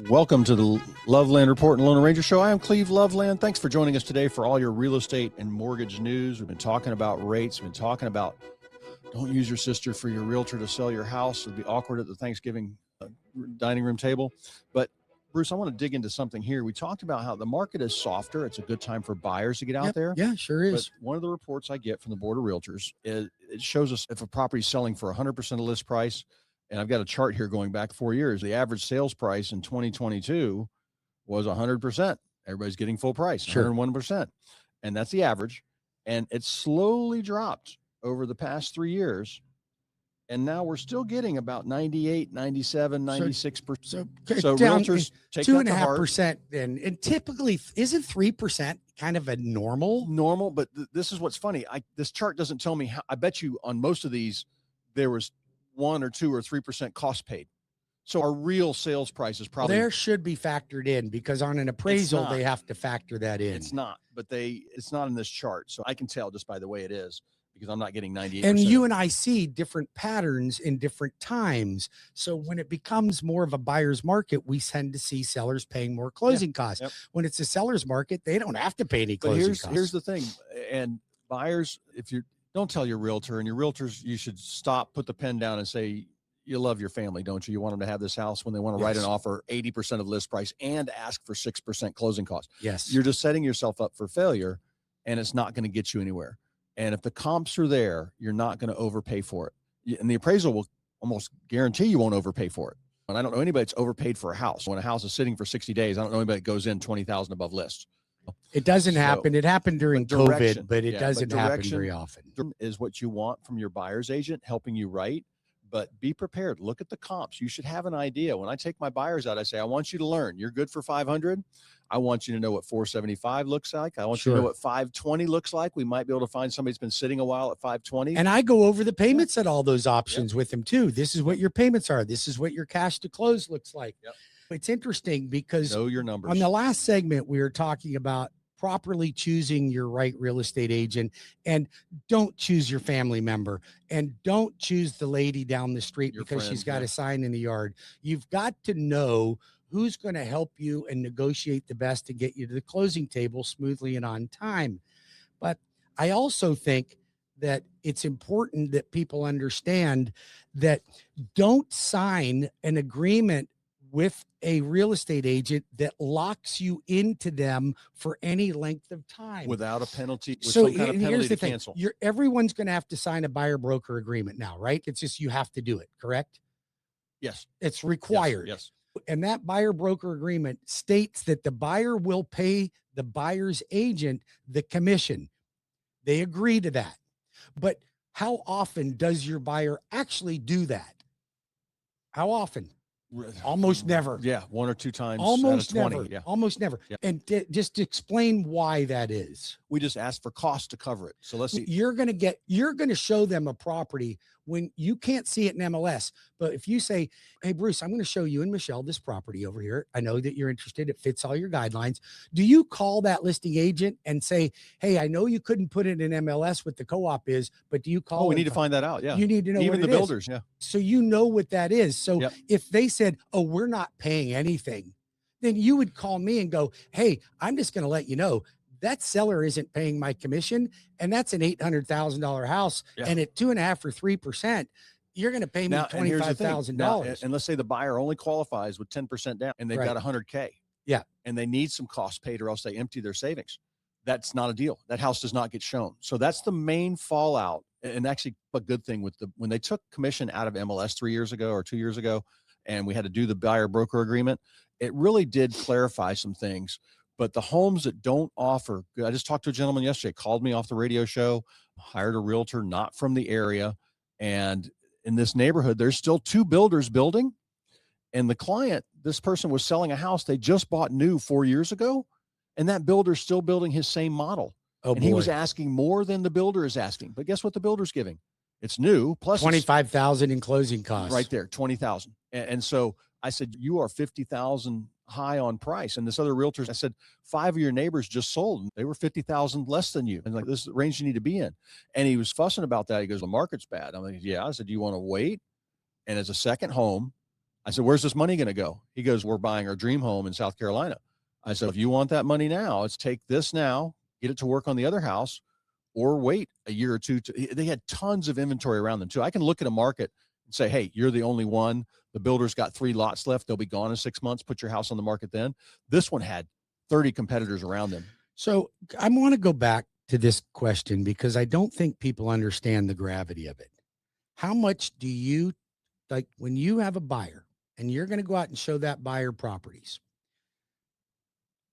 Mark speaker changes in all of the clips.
Speaker 1: Welcome to the Loveland Report and Loan Arranger Show. I am Cleve Loveland. Thanks for joining us today for all your real estate and mortgage news. We've been talking about rates. We've been talking about don't use your sister for your realtor to sell your house. It'd be awkward at the Thanksgiving dining room table. But Bruce, I want to dig into something here. We talked about how the market is softer. It's a good time for buyers to get out there.
Speaker 2: Yeah, sure is.
Speaker 1: But one of the reports I get from the Board of Realtors is it shows us if a property is selling for 100% of list price. And I've got a chart here going back 4 years. The average sales price in 2022 was 100%. Everybody's getting full price,
Speaker 2: Sure.
Speaker 1: 101%. And that's the average. And it slowly dropped over the past 3 years. And now we're still getting about 98, 97, 96%.
Speaker 2: So down
Speaker 1: realtors take that to heart.
Speaker 2: 2.5% then. And typically, isn't 3% kind of a normal?
Speaker 1: Normal, but this is what's funny. This chart doesn't tell me how. I bet you on most of these, there was 1 or 2 or 3% cost paid. So our real sales price is probably
Speaker 2: There should be factored in because on an appraisal, they have to factor that in.
Speaker 1: It's not, but it's not in this chart. So I can tell just by the way it is because I'm not getting 98%.
Speaker 2: And you and I see different patterns in different times. So when it becomes more of a buyer's market, we tend to see sellers paying more closing costs.
Speaker 1: Yep.
Speaker 2: When it's a seller's market, they don't have to pay any closing costs.
Speaker 1: Here's the thing. And buyers, if you don't tell your realtor, and your realtors, you should stop, put the pen down and say, you love your family, don't you? You want them to have this house when they want to write an offer 80% of list price and ask for 6% closing costs.
Speaker 2: Yes.
Speaker 1: You're just setting yourself up for failure and it's not going to get you anywhere. And if the comps are there, you're not going to overpay for it. And the appraisal will almost guarantee you won't overpay for it. And I don't know anybody that's overpaid for a house. When a house is sitting for 60 days, I don't know anybody that goes in 20,000 above list.
Speaker 2: It doesn't happen. It happened during COVID, but it doesn't happen very often.
Speaker 1: Is what you want from your buyer's agent helping you write, but be prepared. Look at the comps. You should have an idea. When I take my buyers out, I say, I want you to learn. You're good for 500. I want you to know what 475 looks like. I want you to know what 520 looks like. We might be able to find somebody that's been sitting a while at 520.
Speaker 2: And I go over the payments at all those options with them too. This is what your payments are. This is what your cash to close looks like. It's interesting because
Speaker 1: know your numbers.
Speaker 2: On the last segment, we were talking about properly choosing your right real estate agent, and don't choose your family member, and don't choose the lady down the street because she's got a sign in the yard. You've got to know who's going to help you and negotiate the best to get you to the closing table smoothly and on time. But I also think that it's important that people understand that don't sign an agreement with a real estate agent that locks you into them for any length of time
Speaker 1: without a penalty.
Speaker 2: So here's the thing. Everyone's going to have to sign a buyer broker agreement now, right? It's just, you have to do it, correct?
Speaker 1: Yes.
Speaker 2: It's required.
Speaker 1: Yes.
Speaker 2: And that buyer broker agreement states that the buyer will pay the buyer's agent the commission. They agree to that. But how often does your buyer actually do that? How often? Almost never.
Speaker 1: Yeah, 1 or 2 times.
Speaker 2: Almost
Speaker 1: out of 20.
Speaker 2: never.
Speaker 1: Yeah.
Speaker 2: Almost never. Yeah. And just to explain why that is.
Speaker 1: We just ask for cost to cover it. So let's see.
Speaker 2: You're going to show them a property when you can't see it in MLS. But if you say, hey, Bruce, I'm going to show you and Michelle this property over here. I know that you're interested. It fits all your guidelines. Do you call that listing agent and say, hey, I know you couldn't put it in MLS what the co-op is, but do you call?
Speaker 1: Oh, we need to find that out. Yeah.
Speaker 2: You need to know
Speaker 1: even
Speaker 2: what
Speaker 1: the
Speaker 2: it
Speaker 1: builders.
Speaker 2: Is.
Speaker 1: Yeah.
Speaker 2: So you know what that is. So if they said, oh, we're not paying anything, then you would call me and go, hey, I'm just going to let you know that seller isn't paying my commission. And that's an $800,000 house. And at 2.5 or 3%, you're going to pay me $25,000.
Speaker 1: And let's say the buyer only qualifies with 10% down and they've got 100K.
Speaker 2: Yeah.
Speaker 1: And they need some costs paid or else they empty their savings. That's not a deal. That house does not get shown. So that's the main fallout. And actually a good thing with when they took commission out of MLS 3 years ago or 2 years ago, and we had to do the buyer broker agreement, it really did clarify some things. But the homes that don't offer, I just talked to a gentleman yesterday, called me off the radio show, hired a realtor not from the area. And in this neighborhood, there's still 2 builders building. And the client, this person was selling a house they just bought new 4 years ago. And that builder's still building his same model.
Speaker 2: Oh,
Speaker 1: and he was asking more than the builder is asking. But guess what the builder's giving? It's new, plus
Speaker 2: $25,000 in closing costs.
Speaker 1: Right there, $20,000. And so I said, you are $50,000 high on price. And this other realtor, I said, 5 of your neighbors just sold. They were $50,000 less than you. And like, this is the range you need to be in. And he was fussing about that. He goes, the market's bad. I'm like, yeah. I said, do you want to wait? And as a second home, I said, where's this money going to go? He goes, we're buying our dream home in South Carolina. I said, if you want that money now, let's take this now, get it to work on the other house, or wait a year or two. They had tons of inventory around them too. I can look at a market and say, hey, you're the only one. The builder's got 3 lots left. They'll be gone in 6 months. Put your house on the market then. This one had 30 competitors around them.
Speaker 2: So I want to go back to this question because I don't think people understand the gravity of it. How much do you, like when you have a buyer and you're going to go out and show that buyer properties,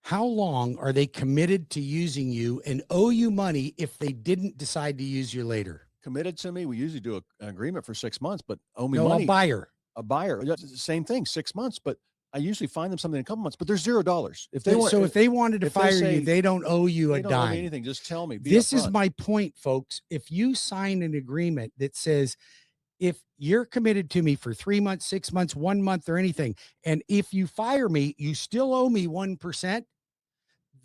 Speaker 2: how long are they committed to using you and owe you money if they didn't decide to use you later?
Speaker 1: Committed to me, we usually do an agreement for 6 months, but owe me
Speaker 2: No,
Speaker 1: money.
Speaker 2: a buyer,
Speaker 1: same thing, 6 months, but I usually find them something in a couple months, but there's $0. If they want,
Speaker 2: so if they wanted to fire you, they don't owe you a
Speaker 1: they don't owe me
Speaker 2: dime.
Speaker 1: anything. Just tell me.
Speaker 2: This is my point, folks. If you sign an agreement that says, if you're committed to me for 3 months, 6 months, 1 month, or anything, and if you fire me, you still owe me 1%.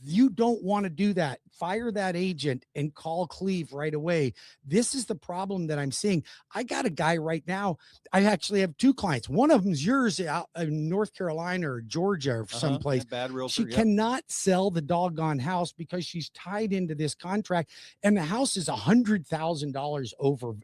Speaker 2: You don't want to do that. Fire that agent and call Cleve right away. This is the problem that I'm seeing. I got a guy right now. I actually have 2 clients. One of them's yours out in North Carolina or Georgia or someplace.
Speaker 1: Bad realtor,
Speaker 2: she cannot sell the doggone house because she's tied into this contract, and the house is $100,000 over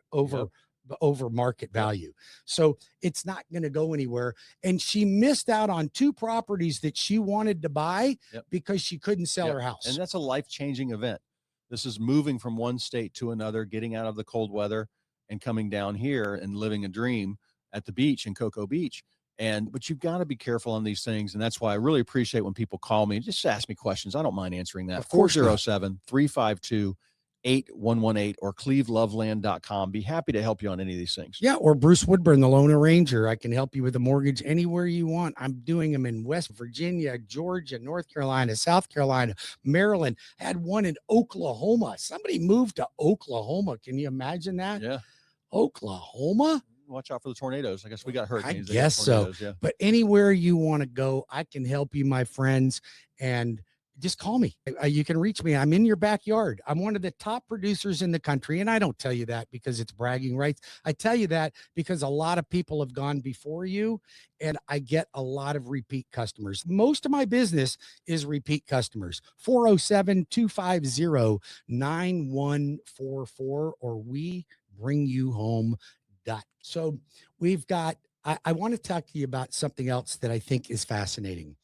Speaker 2: market value. So it's not going to go anywhere. And she missed out on 2 properties that she wanted to buy because she couldn't sell her house.
Speaker 1: And that's a life-changing event. This is moving from one state to another, getting out of the cold weather and coming down here and living a dream at the beach in Cocoa Beach. But you've got to be careful on these things. And that's why I really appreciate when people call me, just ask me questions. I don't mind answering that. 407-352-8118 or cleveloveland.com. Be happy to help you on any of these things.
Speaker 2: Yeah. Or Bruce Woodburn, the loan arranger. I can help you with a mortgage anywhere you want. I'm doing them in West Virginia, Georgia, North Carolina, South Carolina, Maryland. I had one in Oklahoma. Somebody moved to Oklahoma. Can you imagine that?
Speaker 1: Yeah.
Speaker 2: Oklahoma.
Speaker 1: Watch out for the tornadoes. I guess we got hurricanes.
Speaker 2: I guess so. Yeah. But anywhere you want to go, I can help you, my friends. And just call me. You can reach me. I'm in your backyard. I'm one of the top producers in the country. And I don't tell you that because it's bragging rights. I tell you that because a lot of people have gone before you, and I get a lot of repeat customers. Most of my business is repeat customers. 407-250-9144 or we bring you home. So we've got, I want to talk to you about something else that I think is fascinating.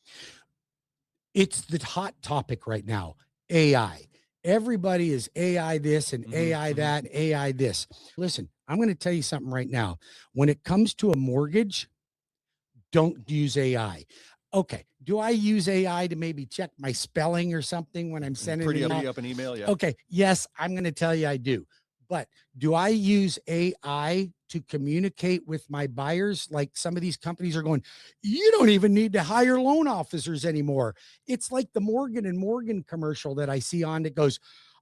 Speaker 2: It's the hot topic right now, AI. Everybody is AI this and AI that, and AI this. Listen, I'm going to tell you something right now. When it comes to a mortgage, don't use AI. Okay. Do I use AI to maybe check my spelling or something when I'm sending
Speaker 1: up an email? Yeah.
Speaker 2: Okay. Yes, I'm going to tell you I do. But do I use AI to communicate with my buyers? Like some of these companies are going, you don't even need to hire loan officers anymore. It's like the Morgan and Morgan commercial that I see on that goes,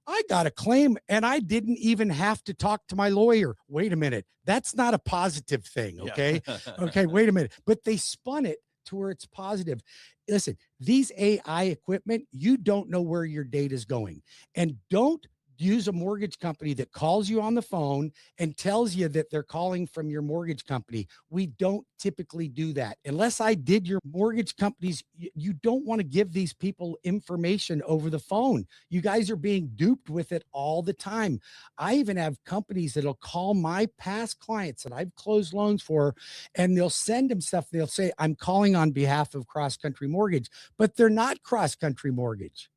Speaker 2: I got a claim and I didn't even have to talk to my lawyer. Wait a minute. That's not a positive thing. Okay. Yeah. Okay. Wait a minute. But they spun it to where it's positive. Listen, these AI equipment, you don't know where your data is going, and don't use a mortgage company that calls you on the phone and tells you that they're calling from your mortgage company. We don't typically do that. Unless I did your mortgage companies, you don't want to give these people information over the phone. You guys are being duped with it all the time. I even have companies that'll call my past clients that I've closed loans for, and they'll send them stuff. They'll say, I'm calling on behalf of Cross Country Mortgage, but they're not Cross Country Mortgage.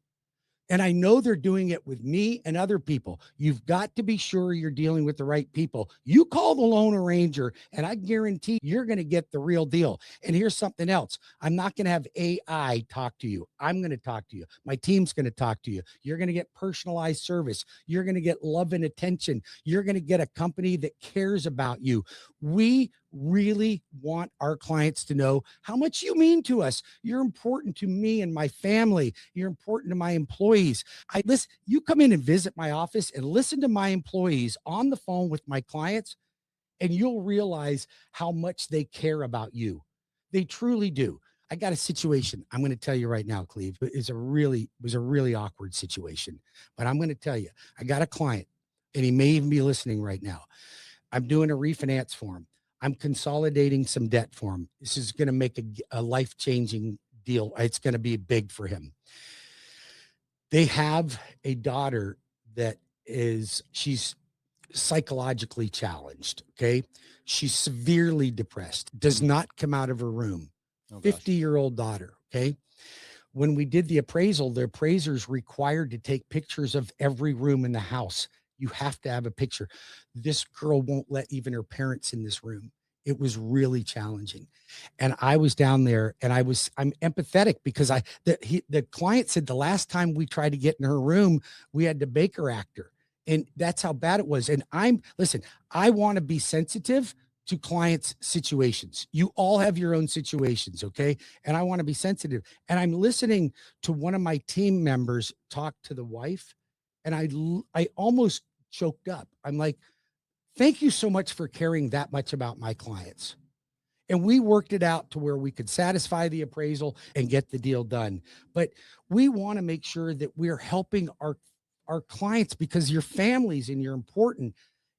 Speaker 2: And I know they're doing it with me and other people. You've got to be sure you're dealing with the right people. You call the loan arranger, and I guarantee you're going to get the real deal. And here's something else. I'm not going to have AI talk to you. I'm going to talk to you. My team's going to talk to you. You're going to get personalized service. You're going to get love and attention. You're going to get a company that cares about you. We really want our clients to know how much you mean to us. You're important to me and my family. You're important to my employees. You come in and visit my office and listen to my employees on the phone with my clients, and you'll realize how much they care about you. They truly do. I got a situation I'm going to tell you right now, Cleve. It was a really awkward situation, but I'm going to tell you, I got a client, and he may even be listening right now. I'm doing a refinance for him. I'm consolidating some debt for him. This is going to make a life-changing deal. It's going to be big for him. They have a daughter that she's psychologically challenged. Okay. She's severely depressed, does not come out of her room. 50-year-old daughter. Okay. When we did the appraisal, the appraiser's required to take pictures of every room in the house. You have to have a picture. This girl won't let even her parents in this room. It was really challenging. And I was down there and I'm empathetic because the client said the last time we tried to get in her room, we had to Baker act her. And that's how bad it was. And listen, I want to be sensitive to clients' situations. You all have your own situations. Okay. And I want to be sensitive. And I'm listening to one of my team members talk to the wife. And I almost choked up. I'm like, thank you so much for caring that much about my clients. And we worked it out to where we could satisfy the appraisal and get the deal done. But we want to make sure that we're helping our clients because you're families and you're important.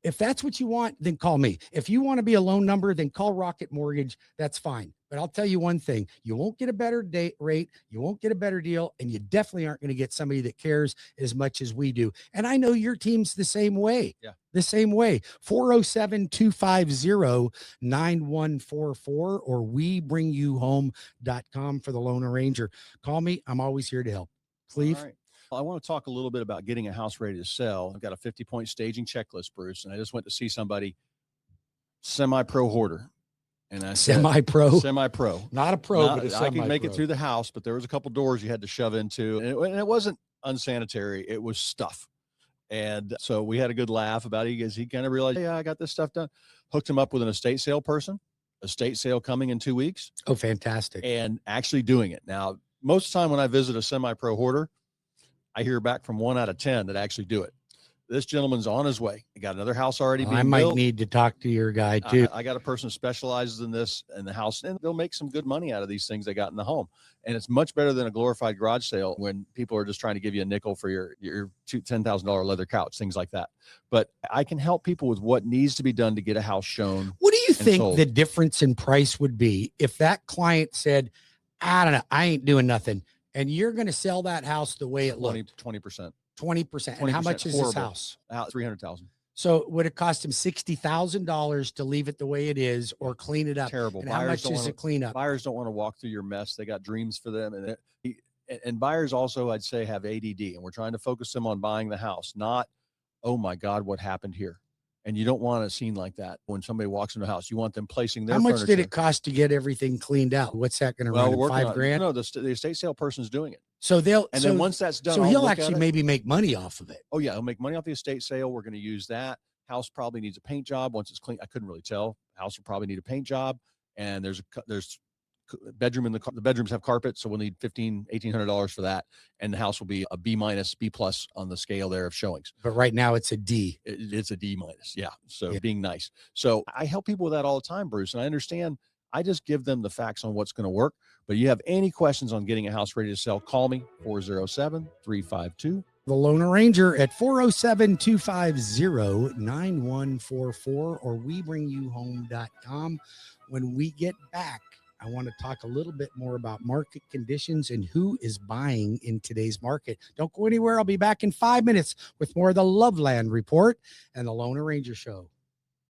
Speaker 2: If that's what you want, then call me. If you want to be a loan number, then call Rocket Mortgage. That's fine. But I'll tell you one thing, you won't get a better rate. You won't get a better deal. And you definitely aren't going to get somebody that cares as much as we do. And I know your team's the same way.
Speaker 1: Yeah.
Speaker 2: The same way. 407-250-9144 or webringyouhome.com for the loan arranger. Call me. I'm always here to help. Cleve.
Speaker 1: All right. Well, I want to talk a little bit about getting a house ready to sell. I've got a 50-point staging checklist, Bruce, and I just went to see somebody, semi-pro hoarder. And I said,
Speaker 2: semi-pro,
Speaker 1: not
Speaker 2: a pro, but a semi-pro.
Speaker 1: I could make it through the house, but there was a couple doors you had to shove into, and it wasn't unsanitary. It was stuff. And so we had a good laugh about it because he kind of realized, yeah, I got this stuff done. Hooked him up with an estate sale person, estate sale coming in 2 weeks.
Speaker 2: Oh, fantastic.
Speaker 1: And actually doing it. Now, most of the time when I visit a semi-pro hoarder, I hear back from 1 out of 10 that actually do it. This gentleman's on his way. He got another house already being built.
Speaker 2: I might need to talk to your guy too.
Speaker 1: I got a person who specializes in this in the house, and they'll make some good money out of these things they got in the home. And it's much better than a glorified garage sale when people are just trying to give you a nickel for your $10,000 leather couch, things like that. But I can help people with what needs to be done to get a house shown.
Speaker 2: What do you think the difference in price would be if that client said, I don't know, I ain't doing nothing, and you're going to sell that house the way it looked?
Speaker 1: 20%.
Speaker 2: 20%. And how much is this house?
Speaker 1: $300,000.
Speaker 2: So would it cost him $60,000 to leave it the way it is or clean it up?
Speaker 1: Terrible.
Speaker 2: And how much is it clean up?
Speaker 1: Buyers don't want to walk through your mess. They got dreams for them. And buyers also, I'd say, have ADD, and we're trying to focus them on buying the house, not, oh my God, what happened here? And you don't want a scene like that when somebody walks into the house. You want them placing their furniture.
Speaker 2: How much did it cost to get everything cleaned out? What's that going to run? $5,000?
Speaker 1: No, the estate sale person's doing it.
Speaker 2: So
Speaker 1: then once that's done,
Speaker 2: so he'll actually maybe make money off of it.
Speaker 1: Oh yeah, he'll make money off the estate sale. We're going to use that. House probably needs a paint job once it's clean. I couldn't really tell. House will probably need a paint job, and there's bedroom in the bedrooms have carpet, so we'll need $1,800 for that, and the house will be a B- B+ on the scale there of showings.
Speaker 2: But right now it's a D.
Speaker 1: It's a D-, yeah. So being nice. So I help people with that all the time, Bruce, and I understand. I just give them the facts on what's going to work. But you have any questions on getting a house ready to sell, call me 407-352.
Speaker 2: The Loan Arranger at 407-250-9144 or webringyouhome.com. When we get back, I want to talk a little bit more about market conditions and who is buying in today's market. Don't go anywhere. I'll be back in 5 minutes with more of the Loveland Report and the Loan Arranger Show.